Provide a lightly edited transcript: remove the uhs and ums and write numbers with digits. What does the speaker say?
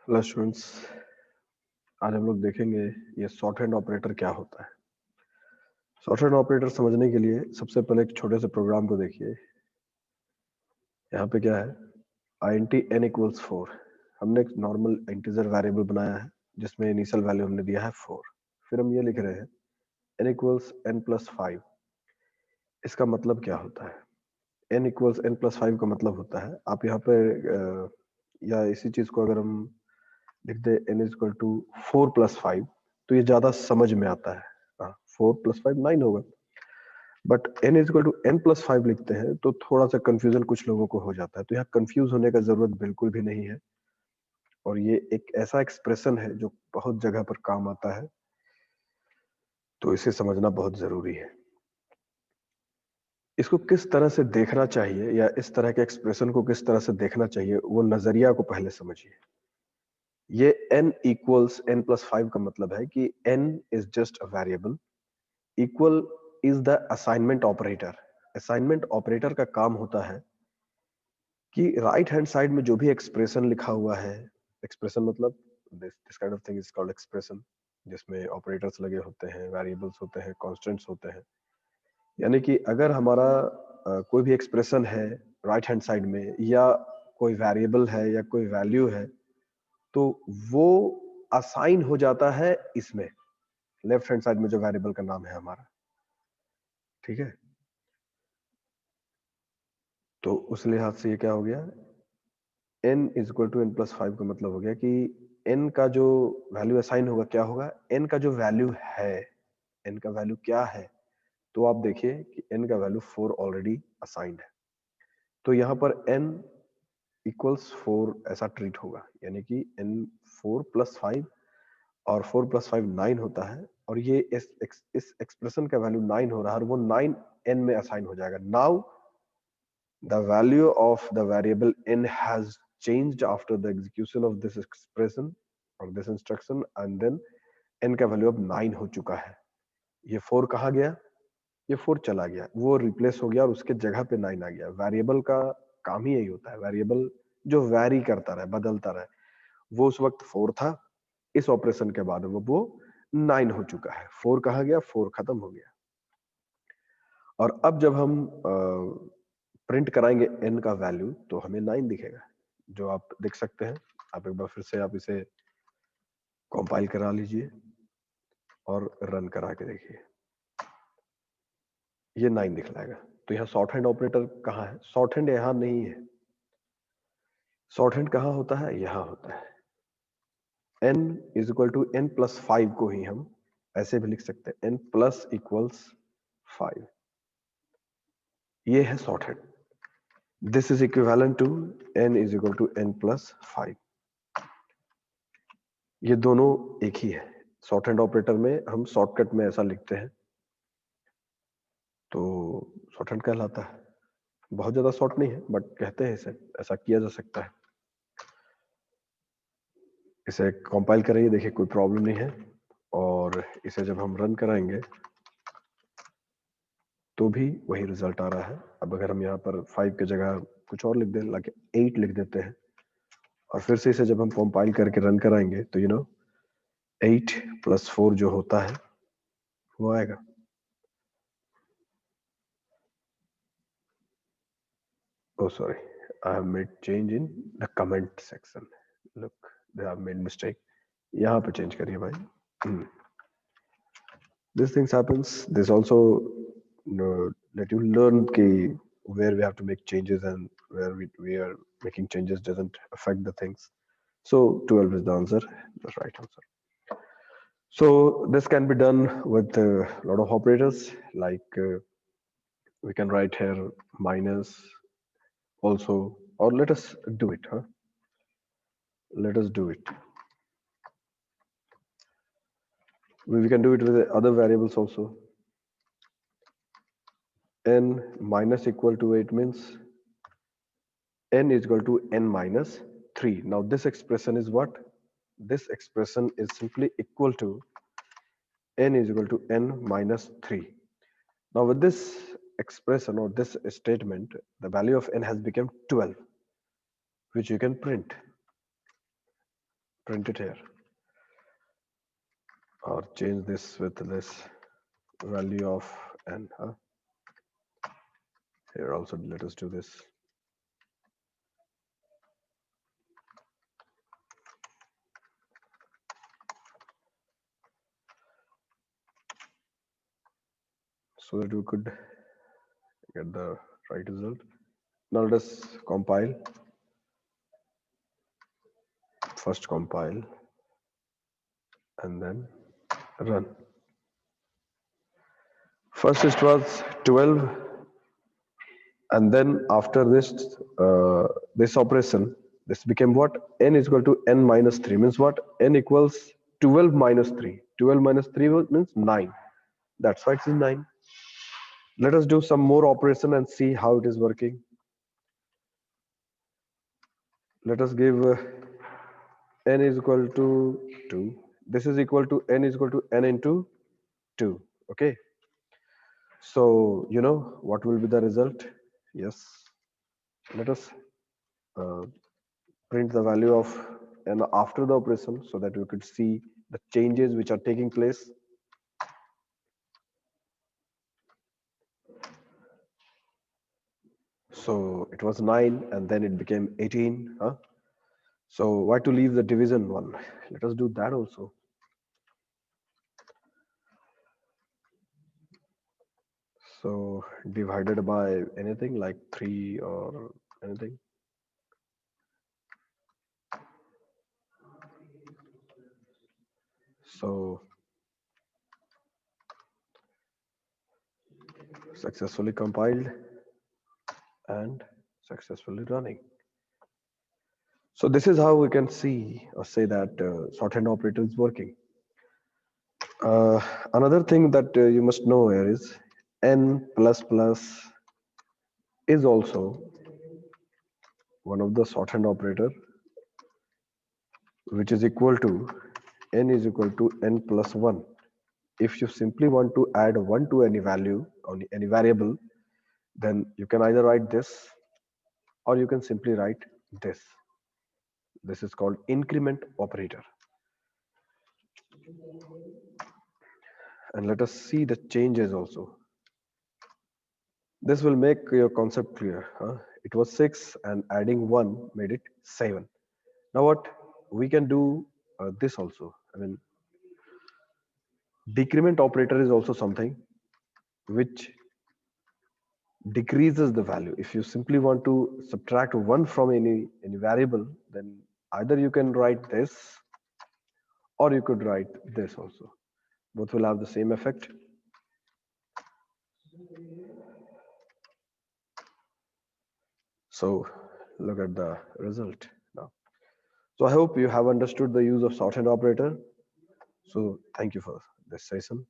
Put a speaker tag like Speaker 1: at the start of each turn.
Speaker 1: Hello students, आज हम लोग देखेंगे ये शॉर्ट हैंड ऑपरेटर क्या होता है। शॉर्ट हैंड ऑपरेटर समझने के लिए सबसे पहले एक छोटे से प्रोग्राम को देखिए। यहाँ पे क्या है, int n इक्वल्स 4। हमने एक नॉर्मल इंटीजर वेरिएबल बनाया है जिसमें इनिशियल वैल्यू हमने दिया है 4। फिर हम ये लिख रहे हैं n इक्वल्स n प्लस 5। इसका मतलब क्या होता है? n इक्वल्स n प्लस 5 का मतलब होता है, आप यहाँ पे या इसी चीज को अगर हम लिख दे n is equal to 4 plus 5 तो ये ज्यादा समझ में आता है। हाँ, 4 प्लस 5 9 होगा, but n is equal to n plus 5 लिखते हैं तो थोड़ा सा कंफ्यूजन कुछ लोगों को हो जाता है। तो यहाँ कंफ्यूज होने का जरूरत बिल्कुल भी नहीं है, और ये एक ऐसा एक्सप्रेशन है जो बहुत जगह पर काम आता है, तो इसे समझना बहुत जरूरी है। इसको किस तरह से देखना चाहिए या इस तरह के एक्सप्रेशन को किस तरह से देखना चाहिए, वो नजरिया को पहले समझिए। ये n इक्वल्स n प्लस 5 का मतलब है कि n is just a variable, equal is the assignment operator. Assignment operator का काम होता है कि राइट हैंड साइड में जो भी एक्सप्रेशन लिखा हुआ है, एक्सप्रेशन मतलब this kind of thing is called expression, जिसमें ऑपरेटर्स लगे होते हैं, वेरिएबल्स होते हैं, कांस्टेंट्स होते हैं। यानी कि अगर हमारा कोई भी एक्सप्रेशन है राइट हैंड साइड में, या कोई वेरिएबल है या कोई वैल्यू है, तो वो असाइन हो जाता है इसमें, लेफ्ट हैंड साइड में जो वेरिएबल का नाम है हमारा। ठीक है, तो उस लिहाज से ये क्या हो गया, n is equal to n plus 5 का मतलब हो गया कि n का जो वैल्यू असाइन होगा क्या होगा, n का जो वैल्यू है, n का वैल्यू क्या है, तो आप देखिए कि n का वैल्यू 4 ऑलरेडी असाइंड है। तो यहाँ पर n इक्वल्स 4 ऐसा ट्रीट होगा, यानी कि n 4 प्लस 5, और 4 प्लस 5 9 होता है, और ये इस एक्सप्रेशन का वैल्यू 9 हो रहा है, और वो 9 n में असाइन हो जाएगा। Now the value of the variable n has changed after the execution of this expression or this instruction, and then n का वैल्यू अब 9 हो चुका है। ये 4 कहाँ गया, ये 4 चला गया, वो रिप्लेस हो गया और उसके जगह पे 9 आ गया। वेरिएबल का काम ही यही होता है, वेरिएबल जो वैरी करता रहे, बदलता रहे, वो उस वक्त 4 था, इस ऑपरेशन के बाद वो 9 हो चुका है। 4 कहाँ गया, 4 खत्म हो गया। और अब जब हम प्रिंट कराएंगे n का वैल्यू तो हमें 9 दिखेगा, जो आप देख सकते हैं। आप एक बार फिर से आप इसे कंपाइल करा लीजिए और रन करा के देखिए, ये 9 दिखलाएगा। तो यहाँ शॉर्ट हैंड ऑपरेटर कहाँ है? शॉर्ट हैंड यहाँ नहीं है। शॉर्ट हैंड कहाँ होता है? यहाँ होता है। n is equal to n plus 5 को ही हम ऐसे भी लिख सकते हैं, n प्लस इक्वल्स 5। ये है shorthand. This is equivalent to n is equal to n plus 5। ये दोनों एक ही है। शॉर्ट हैंड ऑपरेटर में हम शॉर्टकट में ऐसा लिखते हैं, तो शॉर्ट हैंड कहलाता है। बहुत ज्यादा शॉर्ट नहीं है, बट कहते हैं इसे, ऐसा किया जा सकता है। इसे कंपाइल करेंगे, देखिए कोई प्रॉब्लम नहीं है, और इसे जब हम रन कराएंगे तो भी वही रिजल्ट आ रहा है। अब अगर हम यहाँ पर 5 की जगह कुछ और लिख दें, लाइक 8 लिख देते हैं, और फिर से इसे जब हम कंपाइल करके रन कराएंगे तो 8 प्लस 4 जो होता है वो आएगा। Oh, sorry, I have made change in the comment section. Look, they have made mistake. यहाँ पे change करिए भाई। These things happens. This also let you learn कि where we have to make changes, and where we are making changes doesn't affect the things. So 12 is the answer, the right answer. So this can be done with a lot of operators, like we can write here minus also, or let us do it, huh? Let us do it. We can do it with other variables also. N minus equal to 8 means n is equal to n minus 3. Now this expression is what? This expression is simply equal to n is equal to n minus 3. Now with this expression or this statement, the value of n has become 12, which you can print. print it here, or change this with this value of n. Here also let us do this. So that we could get the right result. Now let us compile. First compile and then run. First it was 12, and then after this operation, this became what? N is equal to n minus 3 means what? N equals 12 minus 3. 12 minus 3 means 9. That's why it's 9. Let us do some more operation and see how it is working. Let us give n is equal to 2. This is equal to n is equal to n into 2. Okay. So you know what will be the result? Yes. Let us print the value of n after the operation so that we could see the changes which are taking place. So it was 9 and then it became 18. So why to leave the division one? Let us do that also. So divided by anything like 3 or anything. So successfully compiled and successfully running. So this is how we can see or say that shorthand operator is working. Another thing that you must know here is n plus plus is also one of the shorthand operator, which is equal to n is equal to n plus 1. If you simply want to add 1 to any value on any variable, then you can either write this or you can simply write this. This is called increment operator. And let us see the changes also. This will make your concept clear. It was 6 and adding 1 made it 7. Now what we can do this also. I mean, decrement operator is also something which decreases the value. If you simply want to subtract 1 from any variable, then either you can write this or you could write this also. Both will have the same effect. So look at the result now. So I hope you have understood the use of shorthand operator. So thank you for this session.